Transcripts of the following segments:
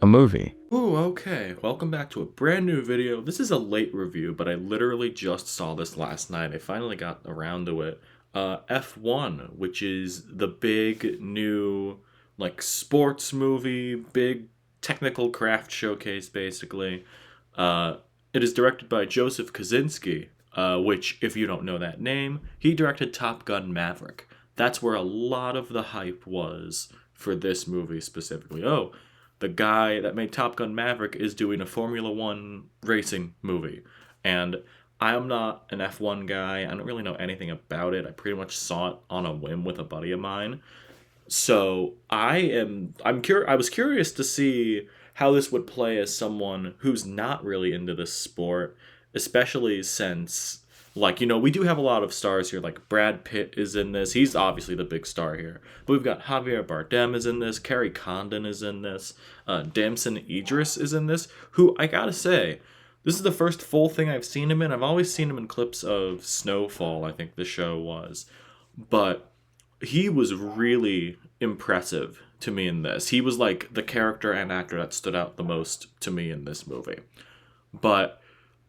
a movie. Ooh, okay. Welcome back to a brand new video. This is a late review, but I literally just saw this last night. I finally got around to it. F1, which is the big new sports movie, big technical craft showcase basically. Uh, it is directed by Joseph Kosinski, which if you don't know that name, he directed Top Gun Maverick. That's where a lot of the hype was for this movie specifically. Oh, the guy that made Top Gun Maverick is doing a Formula One racing movie. And I am not an F1 guy. I don't really know anything about it. I pretty much saw it on a whim with a buddy of mine. So I was curious to see how this would play as someone who's not really into this sport, especially since we do have a lot of stars here. Like Brad Pitt is in this. He's obviously the big star here. But we've got Javier Bardem is in this. Carrie Condon is in this. Damson Idris is in this. Who I gotta say, this is the first full thing I've seen him in. I've always seen him in clips of Snowfall, I think the show was. But he was really impressive to me in this. He was like the character and actor that stood out the most to me in this movie. But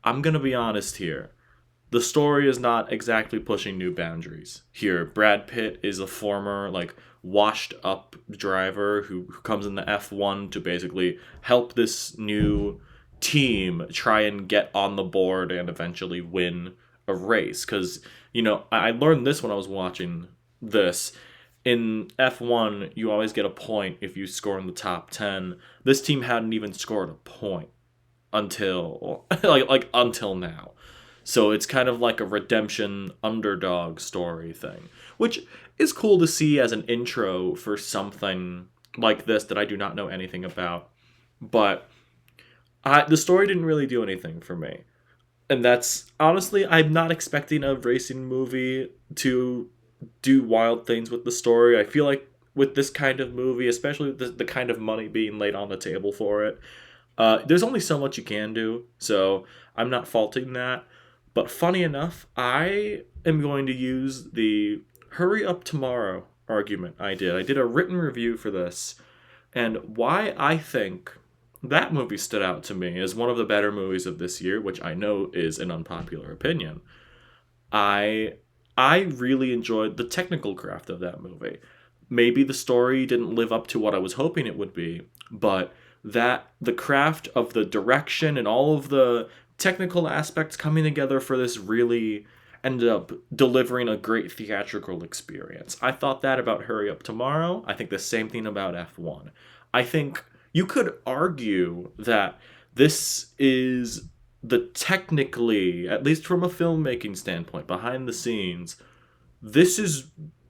I'm going to be honest here. The story is not exactly pushing new boundaries. Here, Brad Pitt is a former, washed up driver who comes in the F1 to basically help this new team try and get on the board and eventually win a race. Because, I learned this when I was watching this. In F1, you always get a point if you score in the top 10. This team hadn't even scored a point until until now. So it's kind of like a redemption underdog story thing, which is cool to see as an intro for something like this that I do not know anything about. But the story didn't really do anything for me. And that's honestly, I'm not expecting a racing movie to do wild things with the story. I feel like with this kind of movie, especially with the kind of money being laid on the table for it, there's only so much you can do. So I'm not faulting that. But funny enough, I am going to use the hurry up tomorrow argument I did. I did a written review for this, and why I think that movie stood out to me as one of the better movies of this year, which I know is an unpopular opinion. I I really enjoyed the technical craft of that movie. Maybe the story didn't live up to what I was hoping it would be, but that the craft of the direction and all of the technical aspects coming together for this really ended up delivering a great theatrical experience. I thought that about Hurry Up Tomorrow. I think the same thing about F1. I think you could argue that this is the technically, at least from a filmmaking standpoint, behind the scenes, this is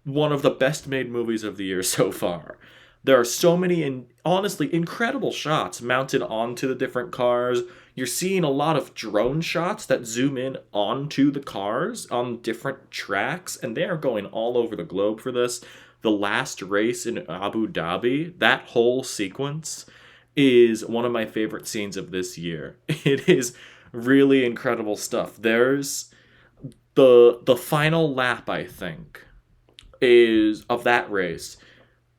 one of the best made movies of the year so far. There are so many honestly incredible shots mounted onto the different cars. You're seeing a lot of drone shots that zoom in onto the cars on different tracks, and they are going all over the globe for this. The last race in Abu Dhabi, that whole sequence is one of my favorite scenes of this year. It is really incredible stuff. There's the final lap, I think, is of that race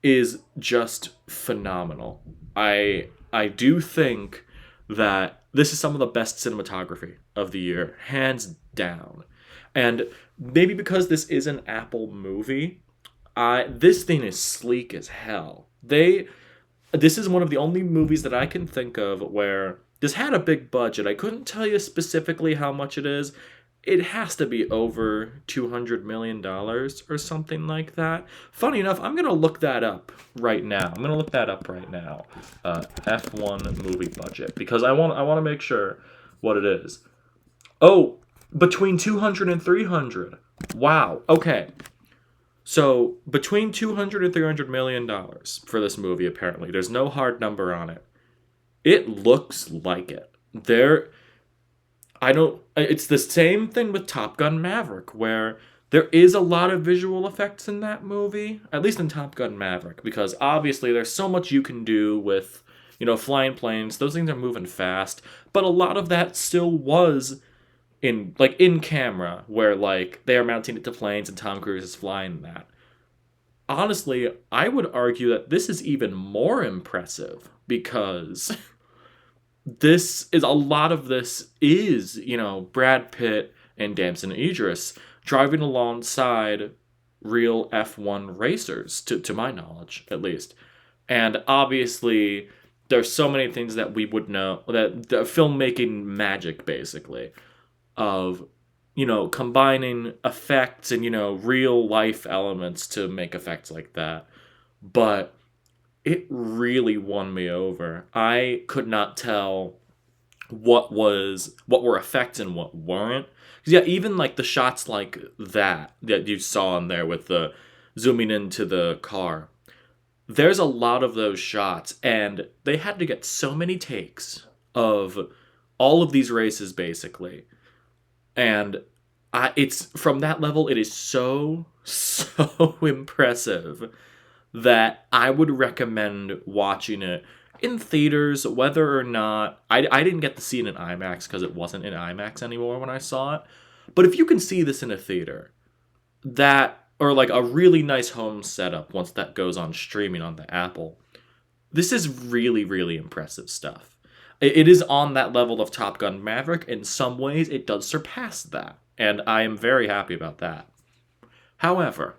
is just phenomenal. I do think that this is some of the best cinematography of the year, hands down. And maybe because this is an Apple movie, this thing is sleek as hell. This is one of the only movies that I can think of where this had a big budget. I couldn't tell you specifically how much it is. It has to be over $200 million or something like that. Funny enough, I'm gonna look that up right now. I'm gonna look that up right now. F1 movie budget because I want to make sure what it is. Oh, between 200 and 300. Wow. Okay. So between 200 and 300 million dollars for this movie. Apparently, there's no hard number on it. It looks like it. I don't. It's the same thing with Top Gun Maverick, where there is a lot of visual effects in that movie, at least in Top Gun Maverick, because obviously there's so much you can do with, flying planes. Those things are moving fast, but a lot of that still was in camera, where they are mounting it to planes and Tom Cruise is flying that. honestly, I would argue that this is even more impressive because this is a lot of this is, Brad Pitt and Damson Idris driving alongside real F1 racers, to my knowledge, at least. And obviously, there's so many things that we would know, that the filmmaking magic, basically, of, combining effects and, real life elements to make effects like that. But it really won me over. I could not tell what were effects and what weren't. 'Cause yeah, even like the shots like that you saw in there with the zooming into the car. There's a lot of those shots, and they had to get so many takes of all of these races basically. And it's from that level, it is so so impressive that I would recommend watching it in theaters, whether or not I didn't get to see it in IMAX because it wasn't in IMAX anymore when I saw it. But if you can see this in a theater, that or like a really nice home setup once that goes on streaming on the Apple, this is really really impressive stuff. It is on that level of Top Gun Maverick. In some ways, it does surpass that, and I am very happy about that. However,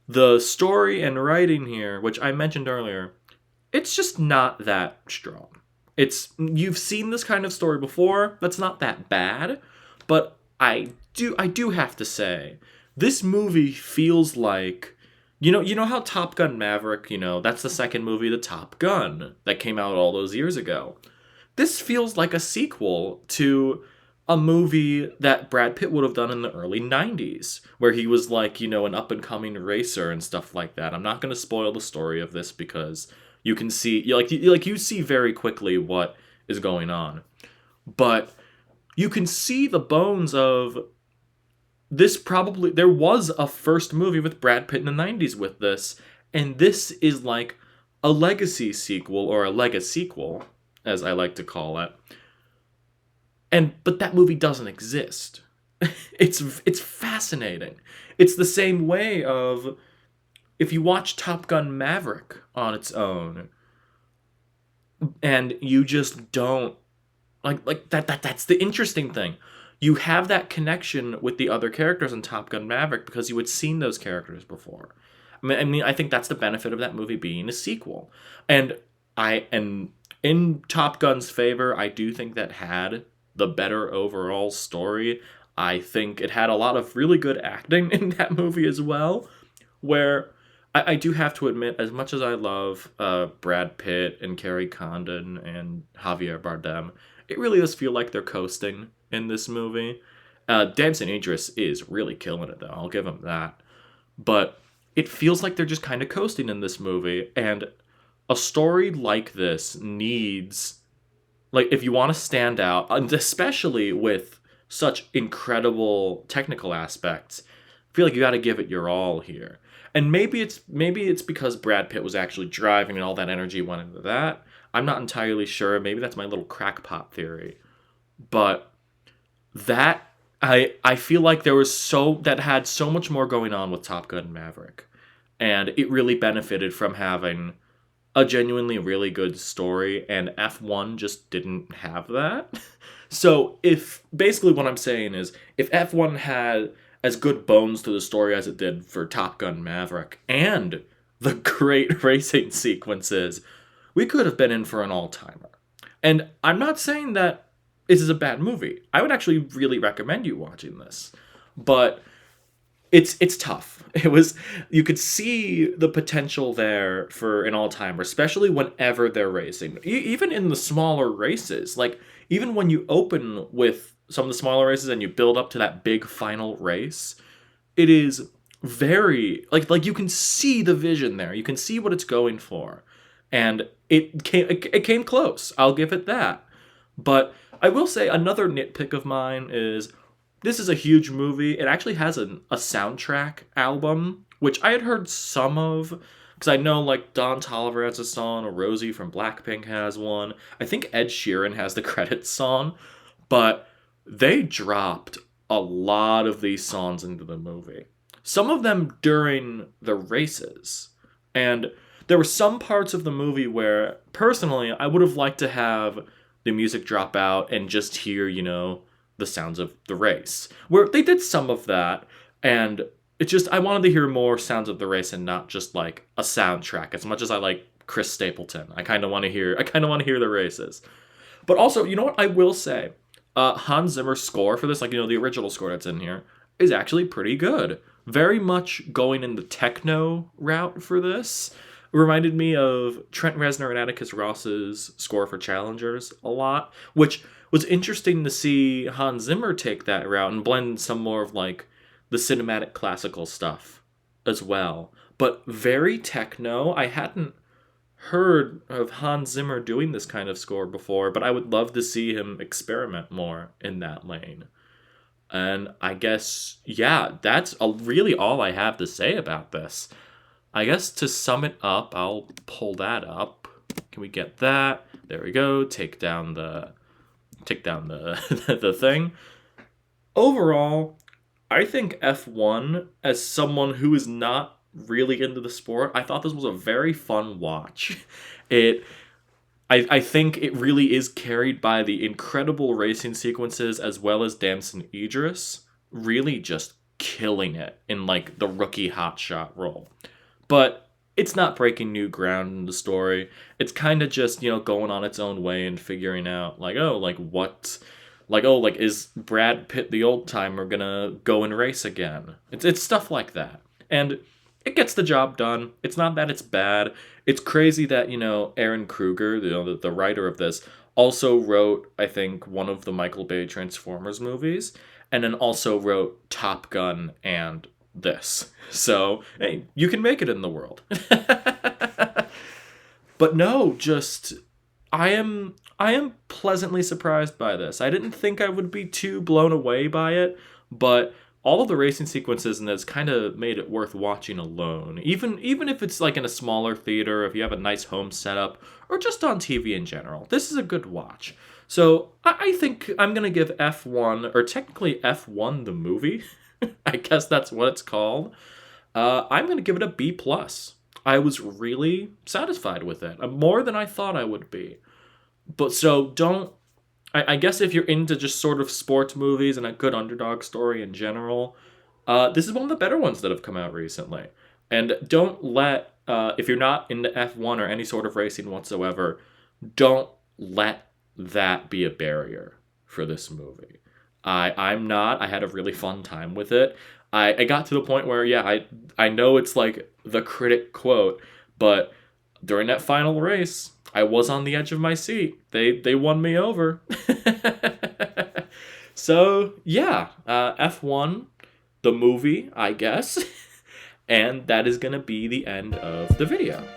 the story and writing here, which I mentioned earlier, it's just not that strong. You've seen this kind of story before. That's not that bad, but I do have to say, this movie feels like, you know how Top Gun Maverick, that's the second movie to Top Gun that came out all those years ago. This feels like a sequel to a movie that Brad Pitt would have done in the early 90s, where he was like, an up and coming racer and stuff like that. I'm not going to spoil the story of this because you can see, you see very quickly what is going on. But you can see the bones of this. Probably there was a first movie with Brad Pitt in the 90s with this, and this is like a legacy sequel, or a lega-sequel, as I like to call it. But that movie doesn't exist. It's fascinating. It's the same way of, if you watch Top Gun Maverick on its own, and you just don't like that's the interesting thing. You have that connection with the other characters in Top Gun Maverick because you had seen those characters before. I think that's the benefit of that movie being a sequel. And in Top Gun's favor, I do think that had the better overall story. I think it had a lot of really good acting in that movie as well, where I do have to admit, as much as I love Brad Pitt and Carrie Condon and Javier Bardem, it really does feel like they're coasting in this movie. Damson Idris is really killing it, though. I'll give him that. But it feels like they're just kind of coasting in this movie, and a story like this needs, like, if you want to stand out, and especially with such incredible technical aspects, I feel like you got to give it your all here. And maybe it's because Brad Pitt was actually driving and all that energy went into that. I'm not entirely sure. Maybe that's my little crackpot theory. But that I feel like that had so much more going on with Top Gun Maverick. And it really benefited from having a genuinely really good story, and F1 just didn't have that. So basically what I'm saying is, if F1 had as good bones to the story as it did for Top Gun Maverick, and the great racing sequences, we could have been in for an all-timer. And I'm not saying that this is a bad movie. I would actually really recommend you watching this. But it's tough. You could see the potential there for an all-timer, especially whenever they're racing. Even in the smaller races, like even when you open with some of the smaller races and you build up to that big final race, it is very like you can see the vision there. You can see what it's going for, and it came close. I'll give it that. But I will say another nitpick of mine is, this is a huge movie. It actually has a soundtrack album, which I had heard some of, because I know like Don Toliver has a song, or Rosie from Blackpink has one. I think Ed Sheeran has the credits song, but they dropped a lot of these songs into the movie. some of them during the races. And there were some parts of the movie where, personally, I would have liked to have the music drop out and just hear, the sounds of the race. Where they did some of that, and it's just, I wanted to hear more sounds of the race and not just like a soundtrack. As much as I like Chris Stapleton, I kind of want to hear the races. But also, you know what I will say? Hans Zimmer's score for this, like, the original score that's in here, is actually pretty good. Very much going in the techno route for this. It reminded me of Trent Reznor and Atticus Ross's score for Challengers a lot, which was interesting to see Hans Zimmer take that route and blend some more of, like, the cinematic classical stuff as well. But very techno. I hadn't heard of Hans Zimmer doing this kind of score before, but I would love to see him experiment more in that lane. And I guess, yeah, that's really all I have to say about this. I guess to sum it up, I'll pull that up. Can we get that? There we go. Take down the the thing. Overall, I think F1, as someone who is not really into the sport, I thought this was a very fun watch. I think it really is carried by the incredible racing sequences, as well as Damson Idris really just killing it in, like, the rookie hotshot role. But it's not breaking new ground in the story. It's kind of just, going on its own way and figuring out, like, is Brad Pitt the old timer gonna go and race again? It's stuff like that. And it gets the job done. It's not that it's bad. It's crazy that, Aaron Kruger, the writer of this, also wrote, I think, one of the Michael Bay Transformers movies, and then also wrote Top Gun and this. So, hey, you can make it in the world. But no, just I am pleasantly surprised by this. I didn't think I would be too blown away by it, but all of the racing sequences in this kind of made it worth watching alone. Even if it's like in a smaller theater, if you have a nice home setup, or just on TV in general. This is a good watch. So I think I'm going to give F1, or technically F1 the movie, I guess that's what it's called, I'm going to give it a B+. I was really satisfied with it. More than I thought I would be. But so I guess if you're into just sort of sports movies and a good underdog story in general, this is one of the better ones that have come out recently. And don't let, if you're not into F1 or any sort of racing whatsoever, don't let that be a barrier for this movie. I'm not. I had a really fun time with it. I got to the point where, yeah, I know it's like the critic quote, but during that final race, I was on the edge of my seat. They won me over. So, yeah, F1, the movie, I guess. And that is going to be the end of the video.